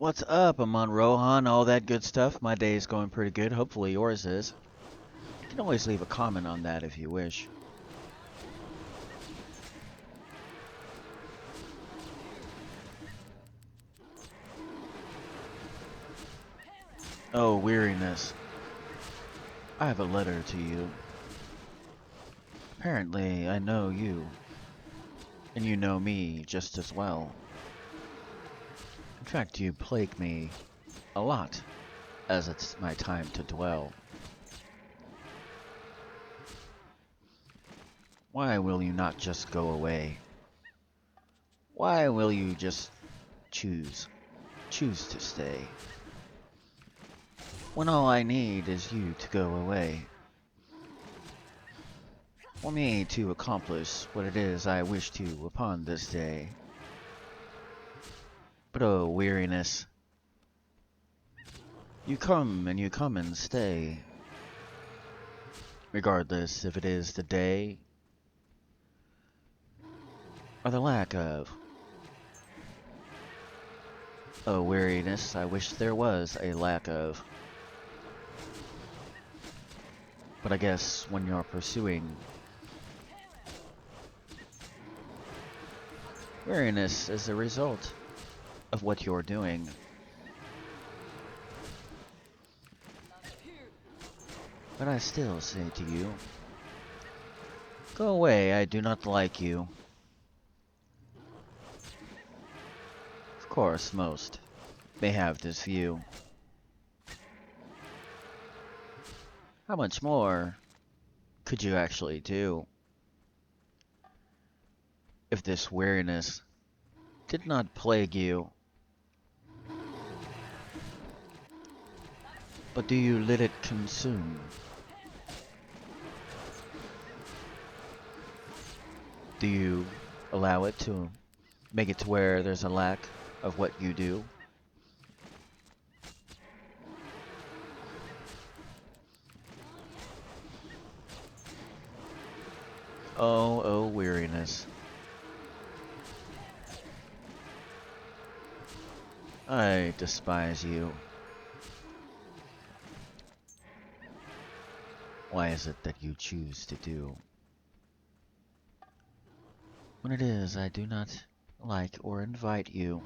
What's up? I'm on Rohan, all that good stuff. My day is going pretty good. Hopefully yours is. You can always leave a comment on that if you wish. Oh, Weariness. I have a letter to you. Apparently, I know you. And you know me just as well. In fact, you plague me a lot, as it's my time to dwell. Why will you not just go away? Why will you just choose to stay? When all I need is you to go away. For me to accomplish what it is I wish to upon this day. But oh, Weariness. You come and stay. Regardless if it is the day or the lack of. Oh, Weariness, I wish there was a lack of. But I guess when you're pursuing Weariness is a result of what you're doing. But I still say to you, go away, I do not like you. Of course, most may have this view. How much more could you actually do if this weariness did not plague you? But do you let it consume? Do you allow it to make it to where there's a lack of what you do? Oh, oh, Weariness. I despise you. Why is it that you choose to do when it is I do not like or invite you?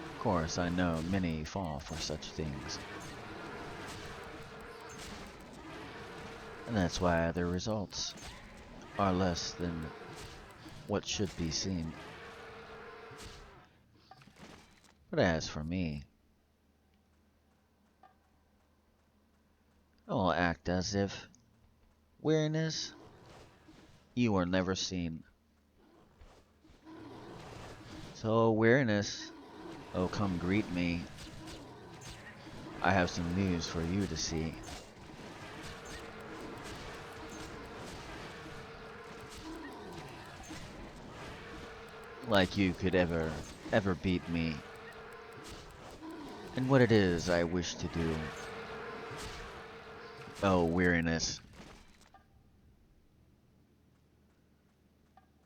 Of course, I know many fall for such things. And that's why the results are less than what should be seen. But as for me, I will act as if, Weariness, you were never seen. So, Weariness, oh come greet me. I have some news for you to see. Like you could ever beat me. And what it is I wish to do. Oh, Weariness.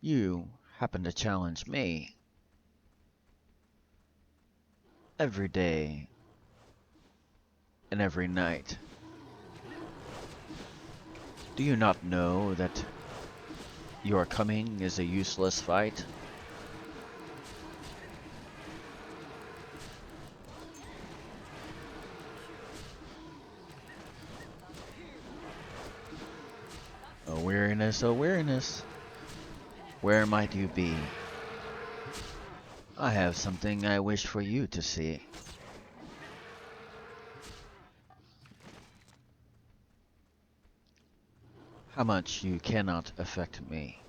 You happen to challenge me. Every day. And every night. Do you not know that your coming is a useless fight? Oh, Weariness, oh, Weariness. Where might you be? I have something I wish for you to see. How much you cannot affect me.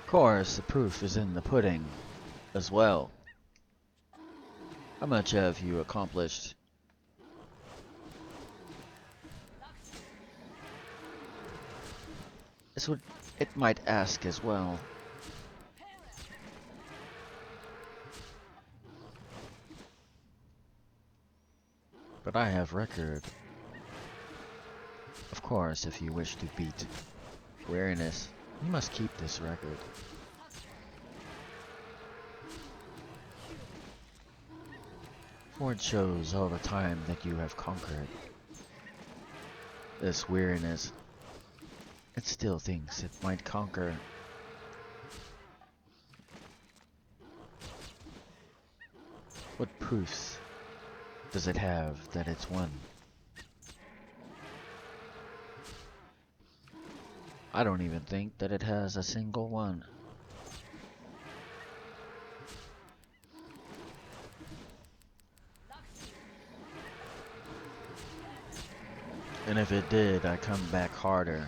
Of course, the proof is in the pudding as well. How much have you accomplished? It's what it might ask as well. But I have record. Of course, if you wish to beat Weariness, you must keep this record. For it shows all the time that you have conquered this Weariness. It still thinks it might conquer. What proofs does it have that it's won? I don't even think that it has a single one. And if it did, I come back harder.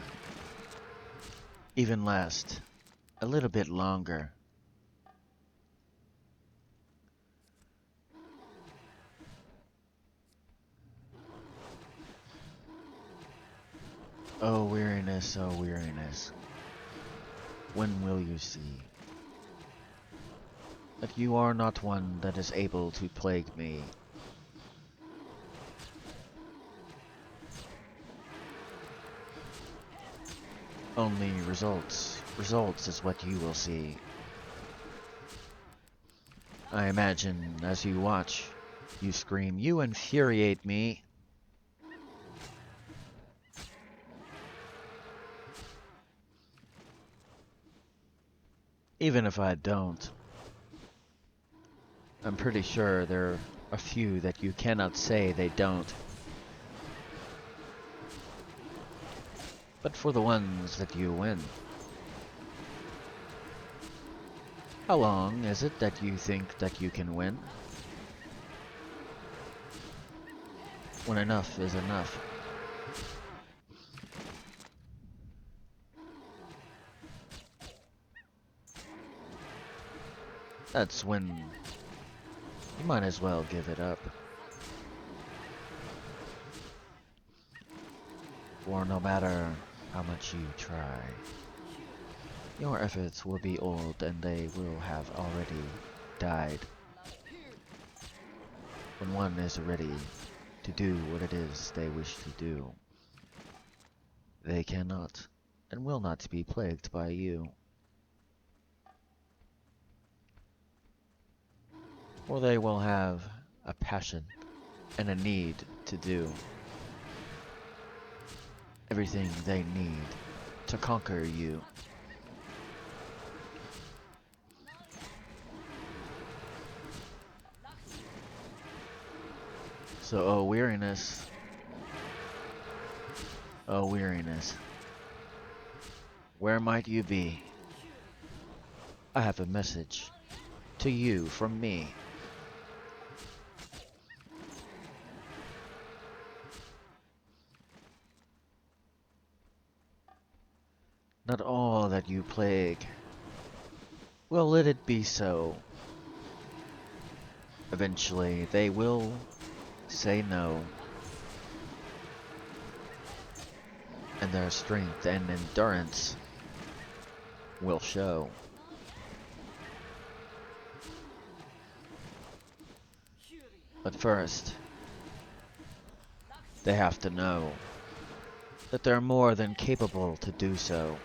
Even last a little bit longer. Oh weariness, oh weariness. When will you see that you are not one that is able to plague me? Only results. Results is what you will see. I imagine as you watch, you scream, "You infuriate me!" Even if I don't, I'm pretty sure there are a few that you cannot say they don't. But for the ones that you win, how long is it that you think that you can win? When enough is enough. That's when you might as well give it up. For no matter how much you try, your efforts will be old and they will have already died. When one is ready to do what it is they wish to do, they cannot and will not be plagued by you. For they will have a passion and a need to do everything they need to conquer you. So, oh weariness, where might you be? I have a message to you from me. Not all that you plague, well, let it be so. Eventually, they will say no. And their strength and endurance will show. But first, they have to know that they're more than capable to do so.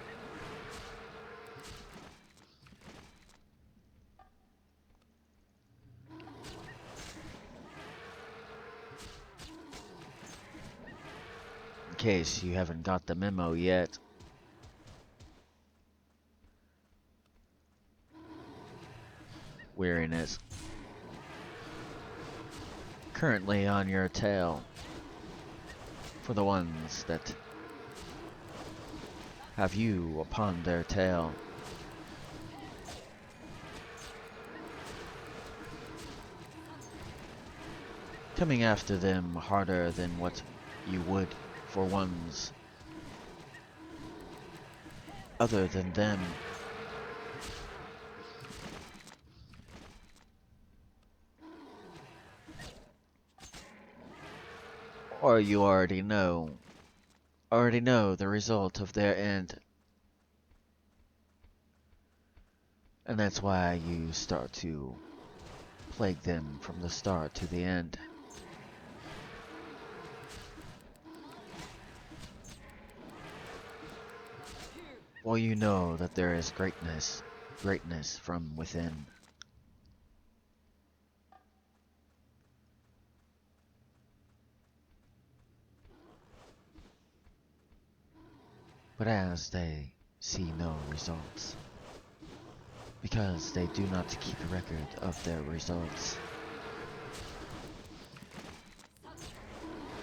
In case you haven't got the memo yet, Weariness, currently on your tail, for the ones that have you upon their tail. Coming after them harder than what you would for ones other than them. Or you already know the result of their end. And that's why you start to plague them from the start to the end. Well, you know that there is greatness from within. But as they see no results, because they do not keep a record of their results,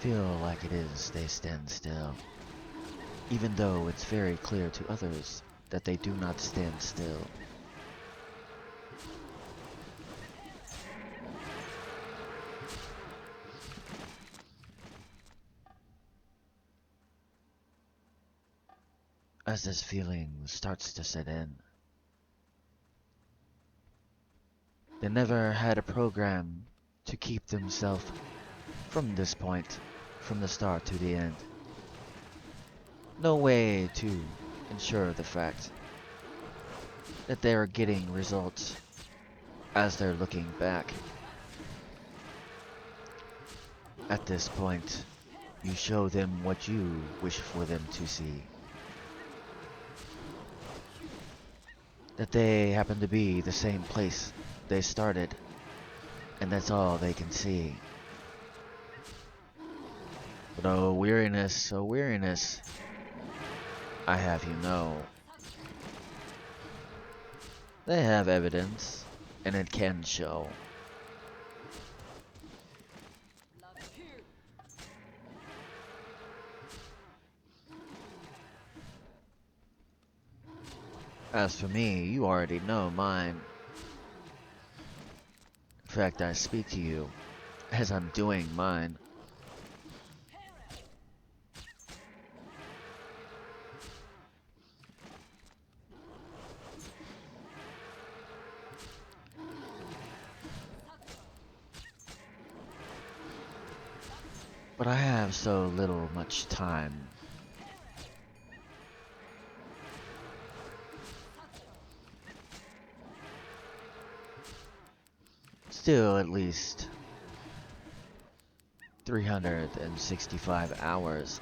feel like it is they stand still, even though it's very clear to others that they do not stand still. As this feeling starts to set in, they never had a program to keep themselves from this point, from the start to the end. No way to ensure the fact that they are getting results as they're looking back. At this point, you show them what you wish for them to see. That they happen to be the same place they started, and that's all they can see. But oh weariness, I have you know. They have evidence, and it can show. As for me, you already know mine. In fact, I speak to you as I'm doing mine. But I have so much time. Still at least 365 hours.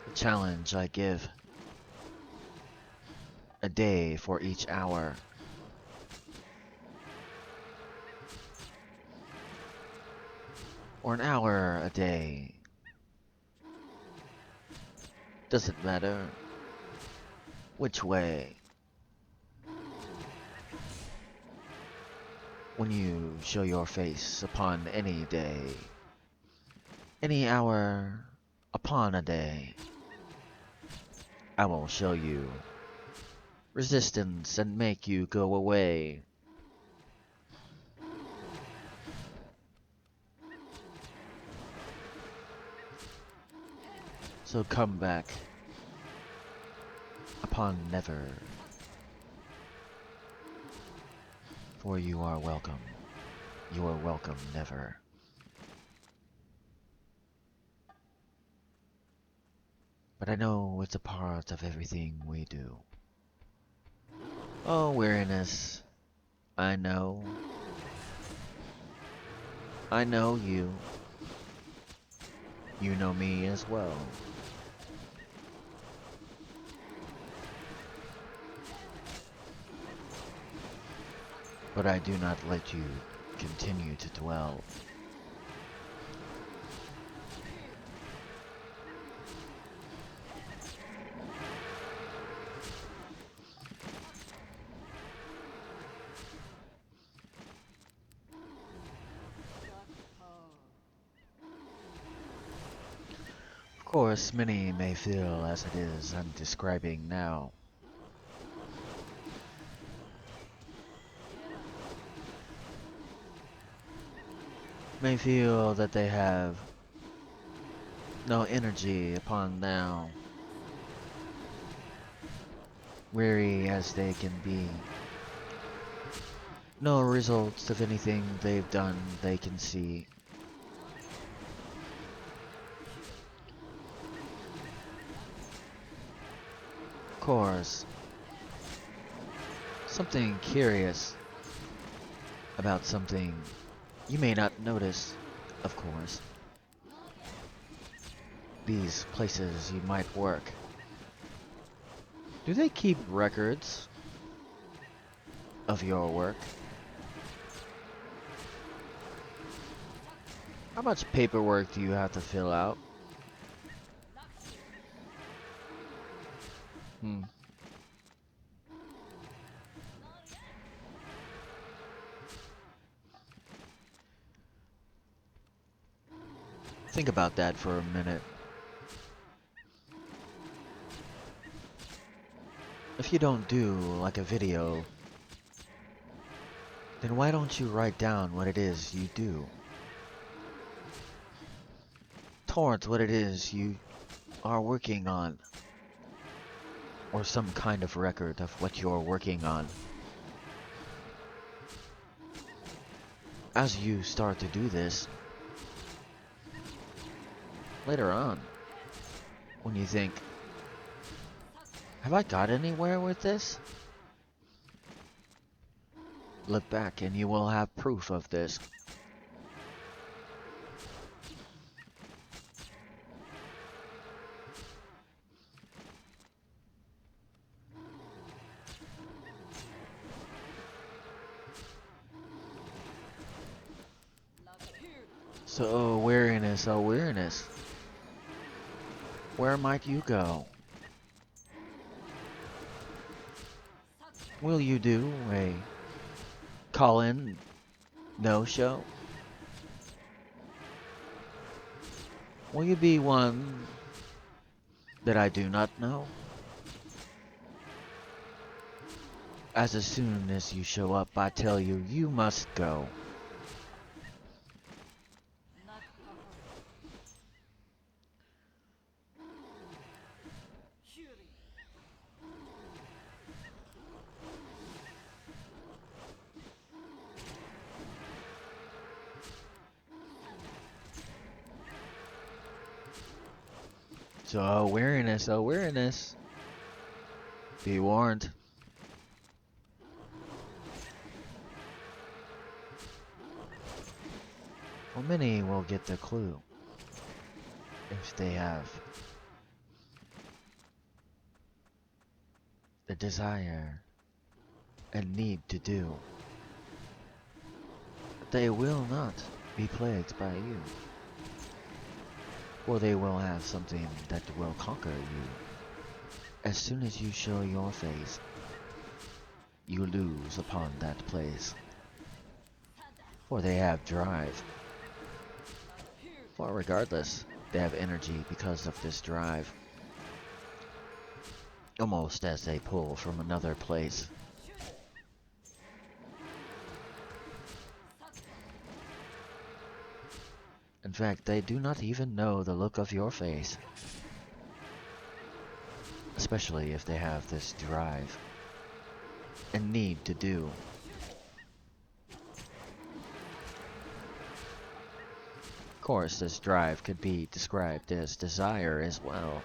The challenge I give. A day for each hour. Or an hour a day. Doesn't matter which way. When you show your face upon any day, any hour upon a day, I will show you resistance and make you go away. So come back upon never, for you are welcome. You are welcome never. But I know it's a part of everything we do. Oh, weariness. I know. I know you. You know me as well. But I do not let you continue to dwell. Of course, many may feel as it is I'm describing now. May feel that they have no energy upon now, weary as they can be. No results of anything they've done they can see. Of course, something curious about something You may not notice, of course, these places you might work. Do they keep records of your work? How much paperwork do you have to fill out? Hmm. Think about that for a minute. If you don't do like a video, then why don't you write down what it is you do? Towards what it is you are working on, or some kind of record of what you're working on. As you start to do this, later on, when you think, have I got anywhere with this? Look back and you will have proof of this. So, weariness, oh weariness. Where might you go? Will you do a call-in no-show? Will you be one that I do not know? As soon as you show up, I tell you, you must go. So, awareness, awareness. Be warned. Well, many will get the clue if they have the desire and need to do. But they will not be plagued by you. Or they will have something that will conquer you. As soon as you show your face, you lose upon that place. For they have drive. For regardless, they have energy because of this drive. Almost as they pull from another place. In fact, they do not even know the look of your face. Especially if they have this drive and need to do. Of course, this drive could be described as desire as well.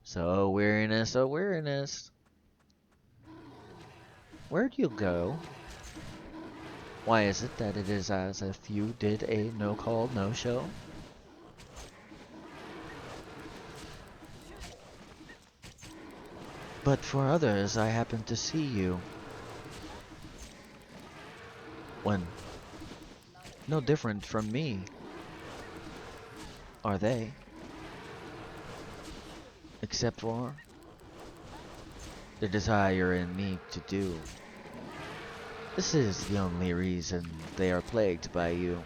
So, weariness, oh weariness. Where'd you go? Why is it that it is as if you did a no-call, no-show? But for others, I happen to see you. When no different from me, are they? Except for the desire and need to do. This is the only reason they are plagued by you.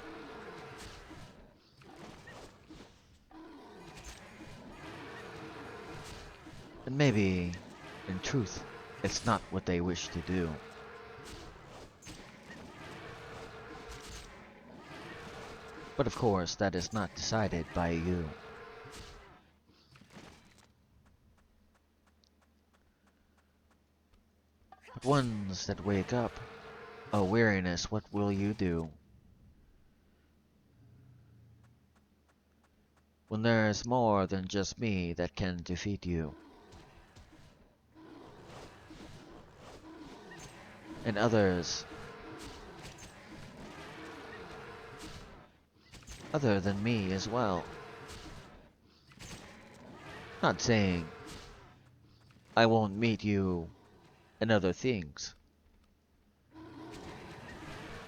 And maybe, in truth, it's not what they wish to do. But of course, that is not decided by you. But ones that wake up, oh weariness, what will you do? When there is more than just me that can defeat you. And others other than me as well. Not saying I won't meet you in other things,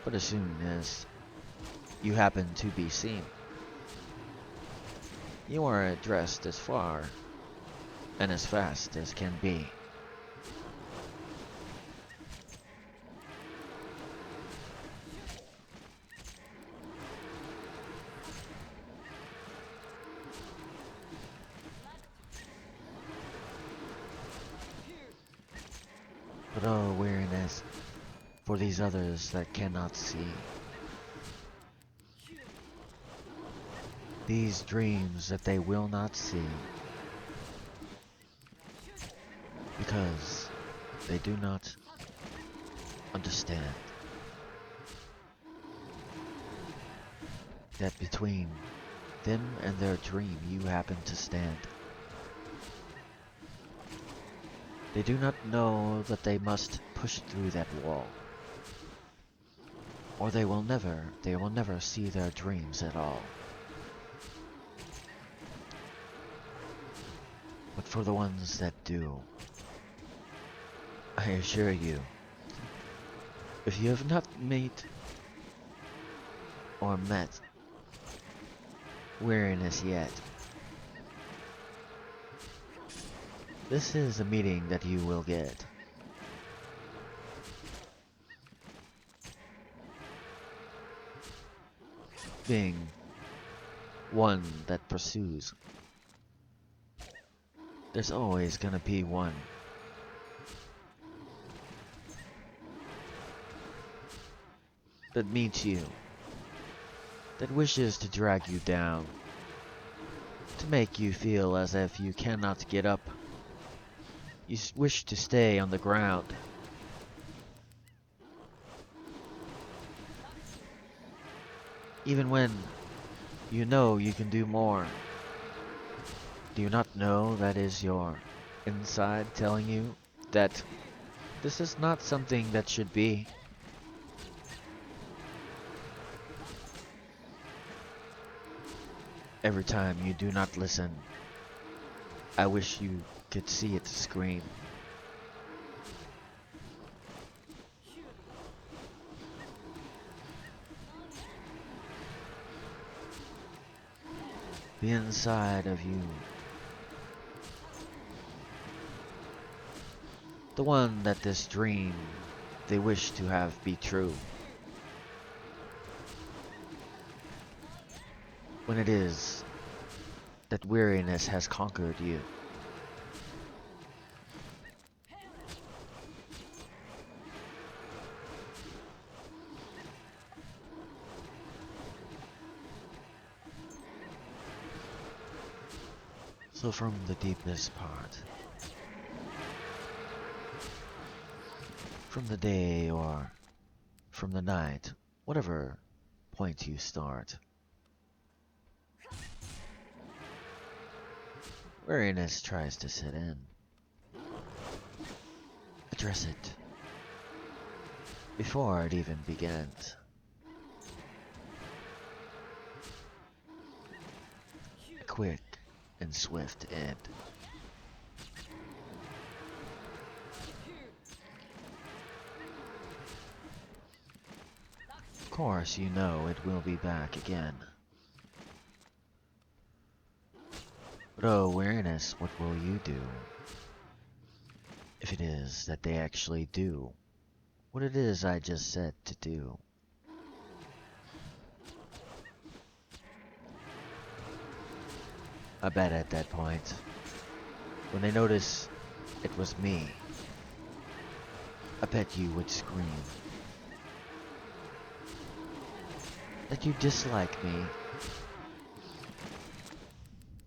but as soon as you happen to be seen, you are addressed as far and as fast as can be. But oh, weariness for these others that cannot see. These dreams that they will not see. Because they do not understand that between them and their dream you happen to stand. They do not know that they must push through that wall, or they will never see their dreams at all. But for the ones that do, I assure you, if you have not met weariness yet, this is a meeting that you will get. Being one that pursues, there's always gonna be one that meets you, that wishes to drag you down, to make you feel as if you cannot get up. You wish to stay on the ground. Even when you know you can do more. Do you not know that is your inside telling you that this is not something that should be? Every time you do not listen, I wish you could see it scream. The inside of you. The one that this dream they wish to have be true. When it is that weariness has conquered you. So from the deepest part, from the day or from the night, whatever point you start, weariness tries to sit in. Address it before it even begins. A quick and swift end. Of course, you know it will be back again. But oh, weariness, what will you do? If it is that they actually do what it is I just said to do. I bet at that point, when they notice it was me, I bet you would scream that you dislike me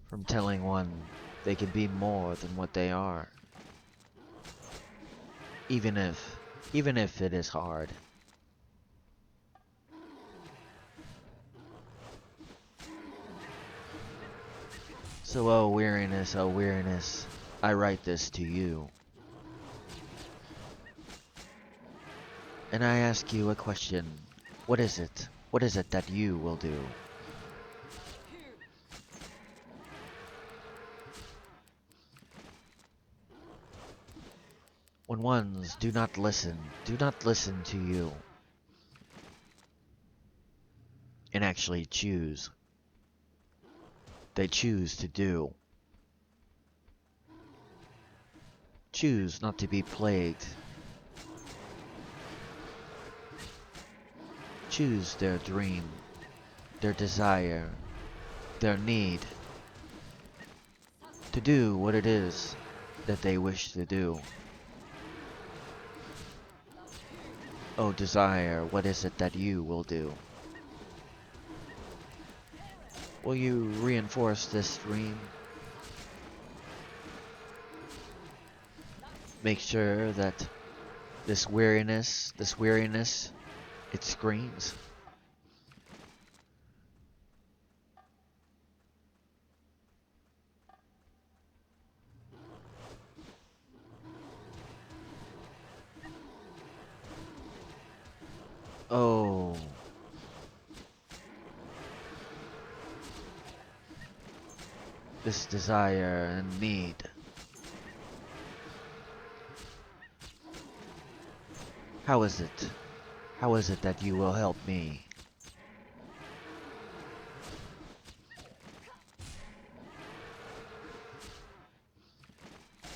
from telling one they can be more than what they are. Even if it is hard. So oh weariness, I write this to you. And I ask you a question. What is it? What is it that you will do? When ones do not listen to you, and actually choose. They choose to do. Choose not to be plagued. Choose their dream, their desire, their need to do what it is that they wish to do. Oh, desire, what is it that you will do? Will you reinforce this dream? Make sure that this weariness, it screams. Oh. This desire and need. How is it? How is it that you will help me?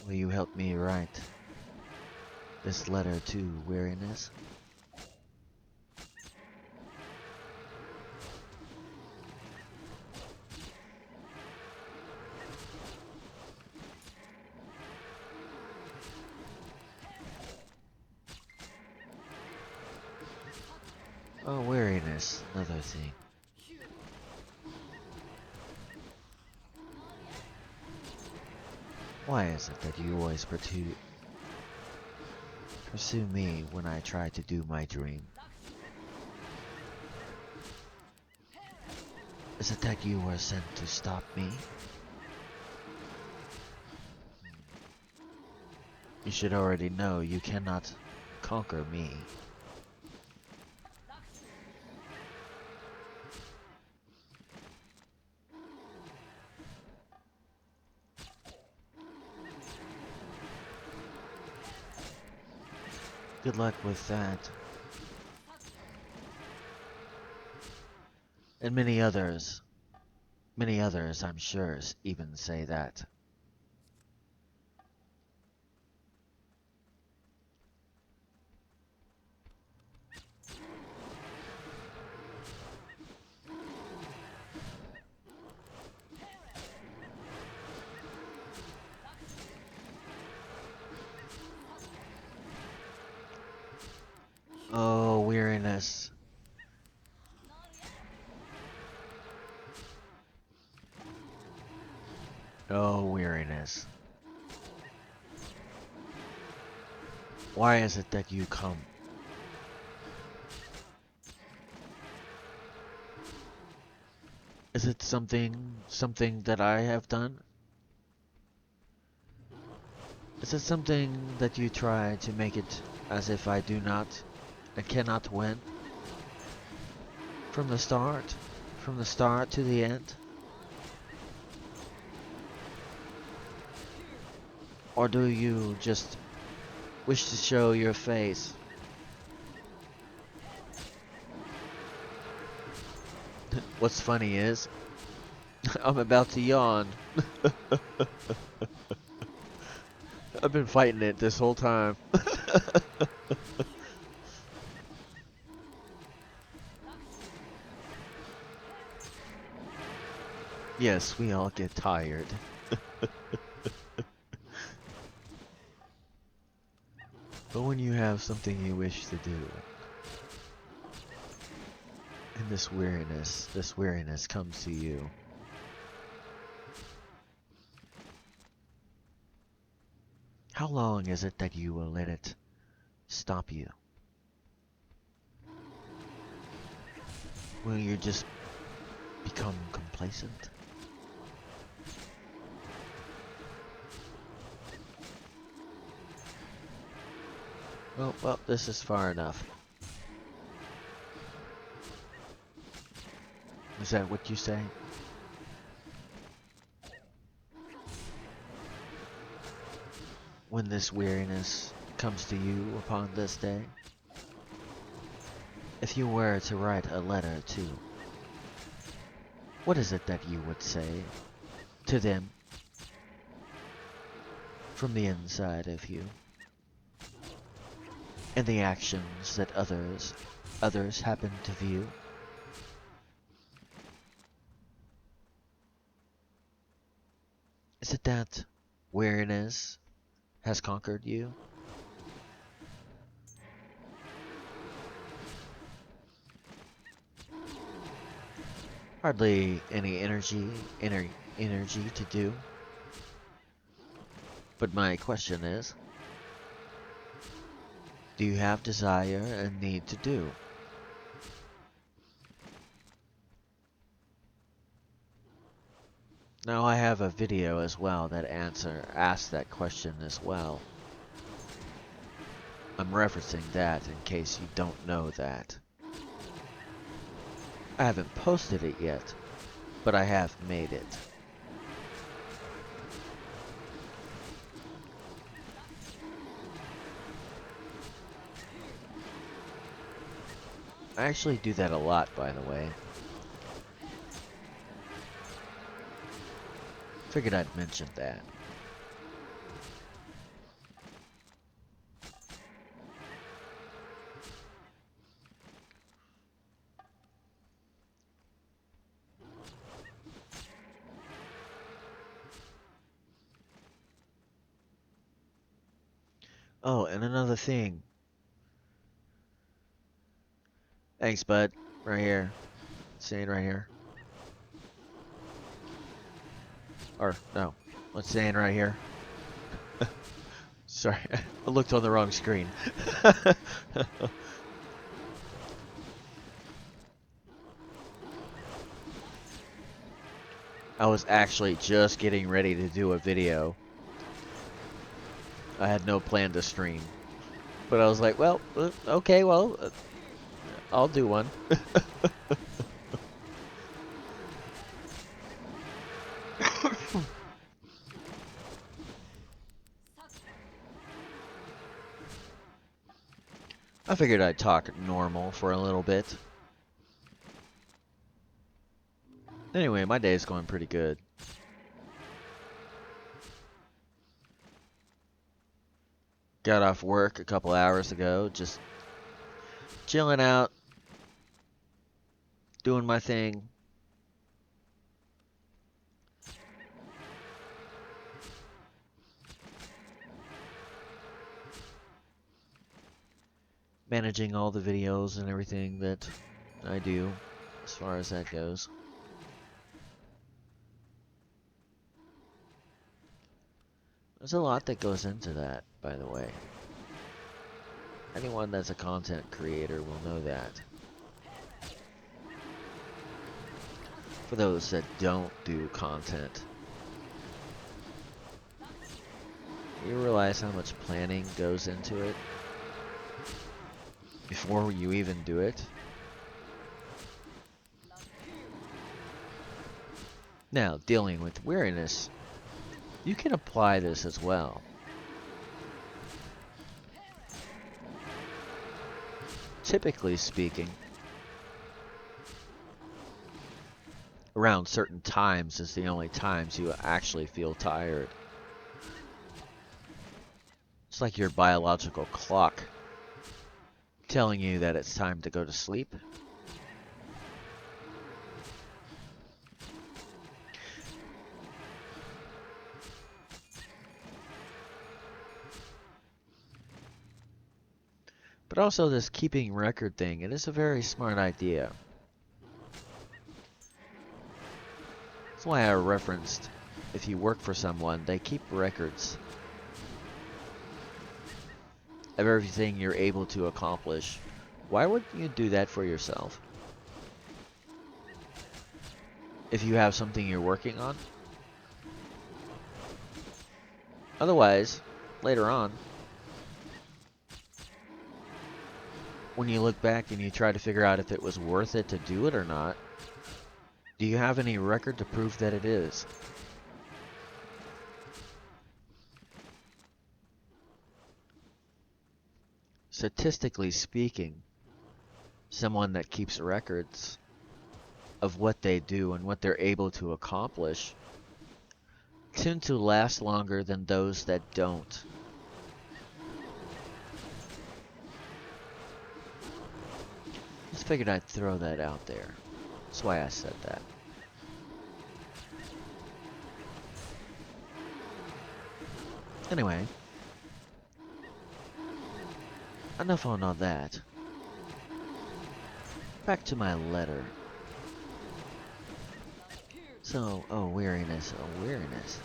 Will you help me write this letter to Weariness? Oh, Weariness, another thing. Why is it that you always pursue me when I try to do my dream? Is it that you were sent to stop me? You should already know you cannot conquer me. Good luck with that. And many others, I'm sure, even say that. Oh, Weariness. Oh, Weariness. Why is it that you come? Is it something that I have done? Is it something that you try to make it as if I do not and cannot win? From the start to the end? Or do you just wish to show your face? What's funny is, I'm about to yawn. I've been fighting it this whole time. Yes, we all get tired. But when you have something you wish to do, and this weariness comes to you, how long is it that you will let it stop you? Will you just become complacent? Well, this is far enough. Is that what you say? When this weariness comes to you upon this day? If you were to write a letter to, what is it that you would say to them from the inside of you? And the actions that others happen to view? Is it that weariness has conquered you? Hardly any energy to do. But my question is, do you have desire and need to do? Now I have a video as well that asks that question as well. I'm referencing that in case you don't know that. I haven't posted it yet, but I have made it. I actually do that a lot, by the way. Figured I'd mention that. Oh, and another thing. Thanks, bud. Right here. Staying right here. Or, no. Let's stand right here. Sorry, I looked on the wrong screen. I was actually just getting ready to do a video. I had no plan to stream. But I was like, well, okay, well, I'll do one. I figured I'd talk normal for a little bit. Anyway, my day's going pretty good. Got off work a couple hours ago, just chilling out, doing my thing. Managing all the videos and everything that I do, as far as that goes. There's a lot that goes into that, by the way. Anyone that's a content creator will know that. For those that don't do content, you realize how much planning goes into it before you even do it? Now, dealing with weariness, you can apply this as well. Typically speaking, around certain times is the only times you actually feel tired. It's like your biological clock telling you that it's time to go to sleep. But also this keeping record thing, it is a very smart idea. That's why I referenced, if you work for someone, they keep records of everything you're able to accomplish. Why wouldn't you do that for yourself? If you have something you're working on? Otherwise, later on, when you look back and you try to figure out if it was worth it to do it or not, do you have any record to prove that it is? statistically speaking, someone that keeps records of what they do and what they're able to accomplish tend to last longer than those that don't. Just figured I'd throw that out there. That's why I said that. Anyway, enough on all that. Back to my letter. So, oh weariness, oh weariness.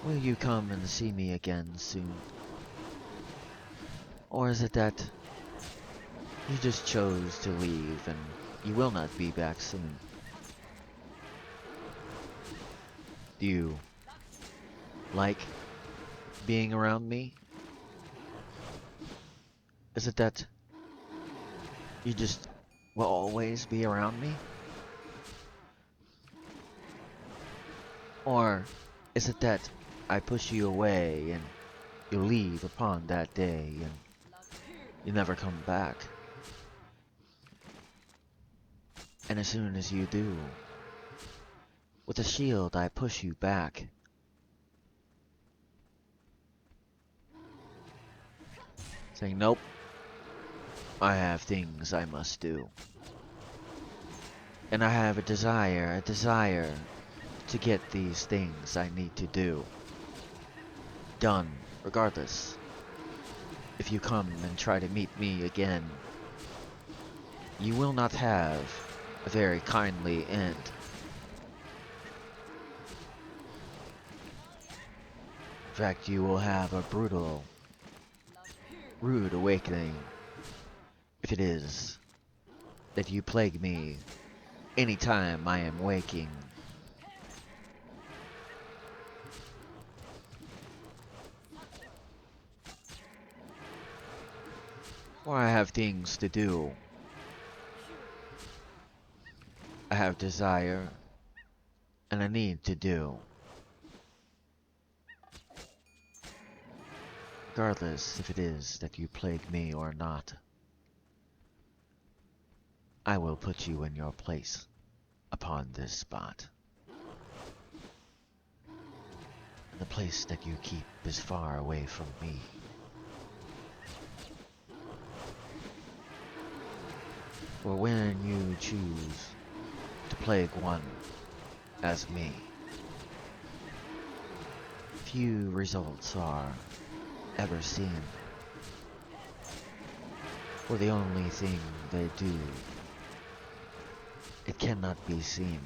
Will you come and see me again soon? Or is it that you just chose to leave and you will not be back soon? Do you like being around me? Is it that you just will always be around me? Or is it that I push you away and you leave upon that day and you never come back? And as soon as you do, with a shield I push you back. Saying, nope, I have things I must do. And I have a desire to get these things I need to do done, regardless. If you come and try to meet me again, you will not have a very kindly end. In fact, you will have a brutal, rude awakening if it is that you plague me anytime I am waking. For I have things to do. I have desire and a need to do. Regardless if it is that you plague me or not, I will put you in your place upon this spot. And the place that you keep is far away from me. For when you choose to plague one as me, few results are ever seen. For the only thing they do, it cannot be seen.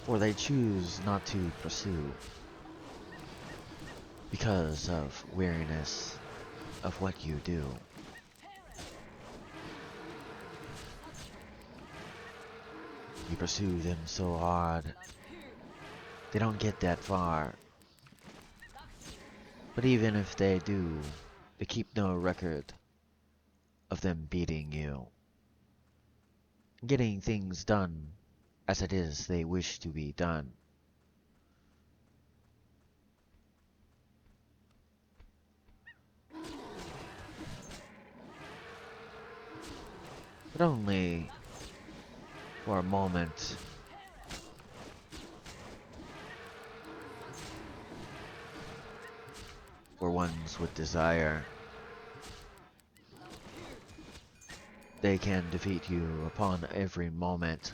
For they choose not to pursue because of weariness of what you do. You pursue them so hard, they don't get that far. But even if they do, they keep no record of them beating you. Getting things done as it is they wish to be done. But only for a moment. For ones with desire, they can defeat you upon every moment.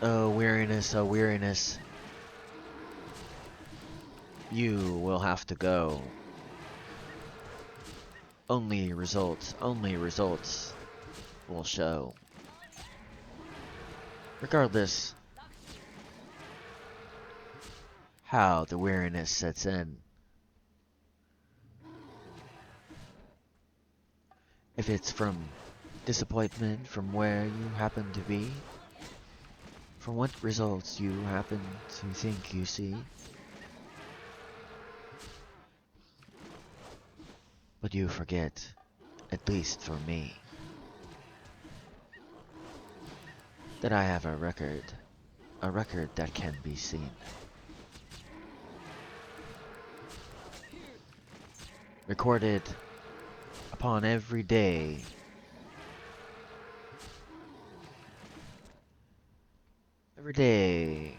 Oh weariness, oh weariness. You will have to go. Only results will show. Regardless how the weariness sets in. If it's from disappointment from where you happen to be, from what results you happen to think you see, but you forget, at least for me, that I have a record that can be seen. Recorded upon every day. Every day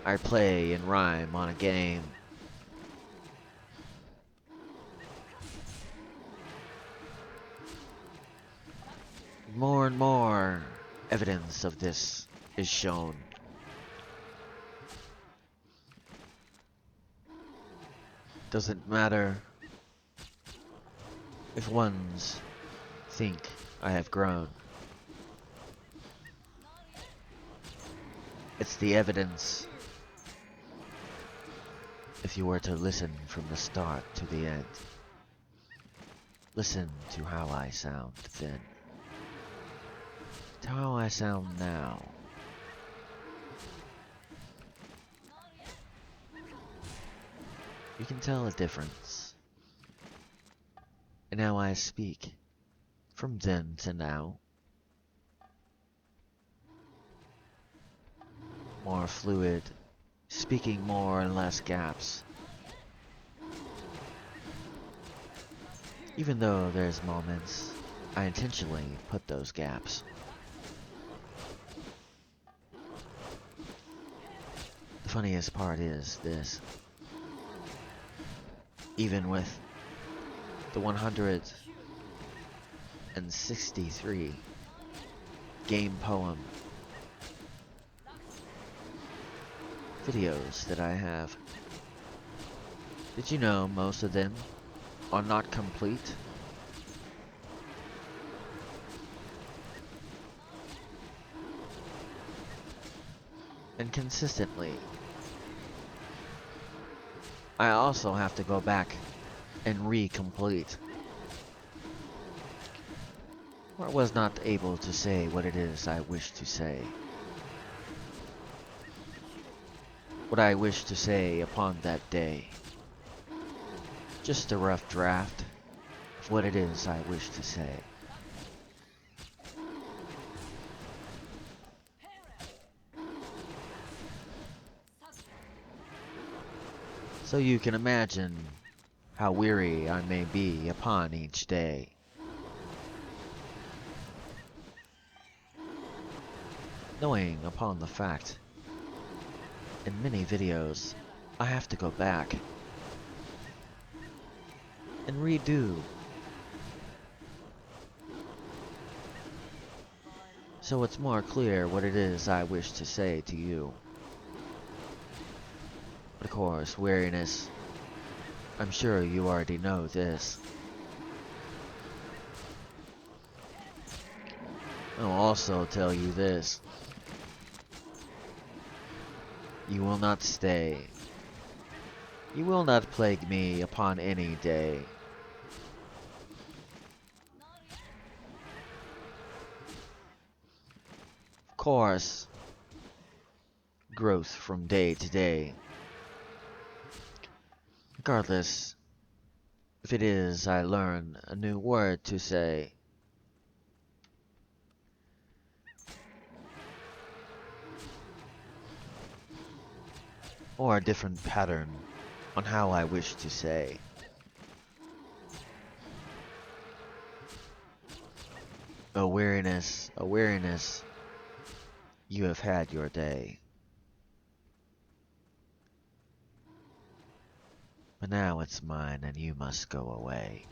I play and rhyme on a game. More and more evidence of this is shown. Doesn't matter if ones think I have grown. It's the evidence if you were to listen from the start to the end. Listen to how I sound then. To how I sound now. You can tell a difference in how I speak from then to now. More fluid, speaking more and less gaps. Even though there's moments I intentionally put those gaps. The funniest part is this. Even with the 163 game poem videos that I have, did you know most of them are not complete? And consistently, I also have to go back and recomplete. Or was not able to say what it is I wish to say. What I wish to say upon that day. Just a rough draft of what it is I wish to say. So you can imagine how weary I may be upon each day. Knowing upon the fact, in many videos, I have to go back and redo. So it's more clear what it is I wish to say to you. But of course, weariness, I'm sure you already know this. I'll also tell you this. You will not stay. You will not plague me upon any day. Of course, growth from day to day. Regardless, if it is I learn a new word to say. Or a different pattern on how I wish to say. A weariness, you have had your day. But now it's mine and you must go away.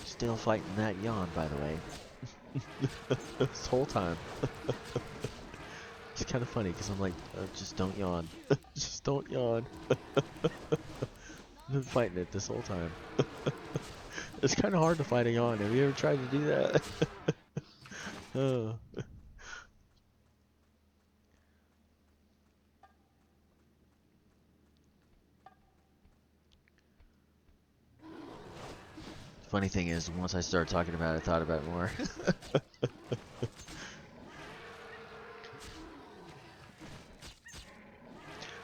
Still fighting that yawn, by the way. This whole time. It's kind of funny because I'm like, just don't yawn. Just don't yawn. I've been fighting it this whole time. It's kind of hard to fight a yawn. Have you ever tried to do that? Oh. Funny thing is, once I started talking about it, I thought about it more.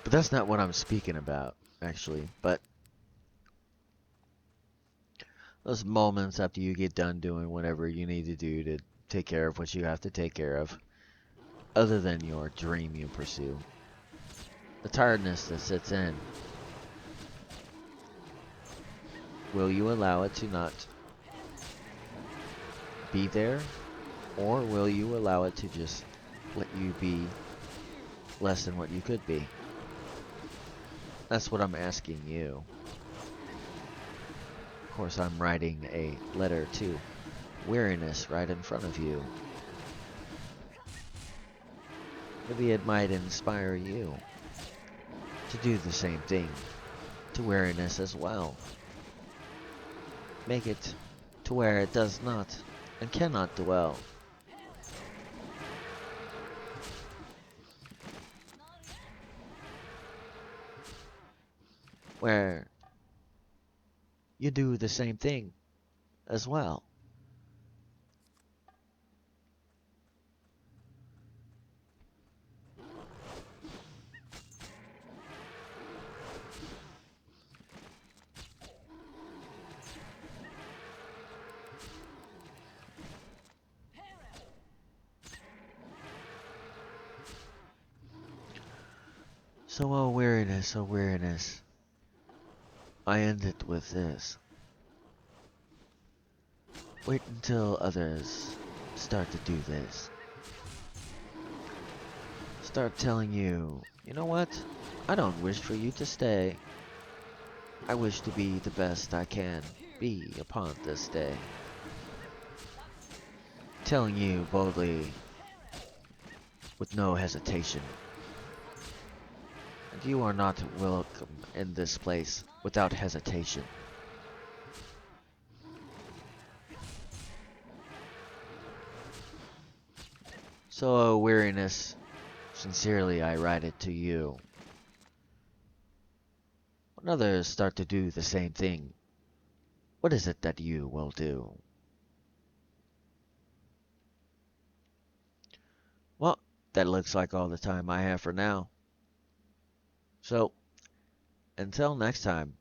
But that's not what I'm speaking about, actually. But those moments after you get done doing whatever you need to do to take care of what you have to take care of, other than your dream you pursue. The tiredness that sets in. Will you allow it to not be there? Or will you allow it to just let you be less than what you could be? That's what I'm asking you. Of course, I'm writing a letter to Weariness right in front of you. Maybe it might inspire you to do the same thing to Weariness as well. Make it to where it does not and cannot dwell. Where you do the same thing as well. So, oh weariness, I end it with this. Wait until others start to do this. Start telling you, you know what? I don't wish for you to stay. I wish to be the best I can be upon this day. Telling you boldly, with no hesitation, and you are not welcome in this place without hesitation. So, oh weariness, sincerely I write it to you. When others start to do the same thing, what is it that you will do? Well, that looks like all the time I have for now. So, until next time.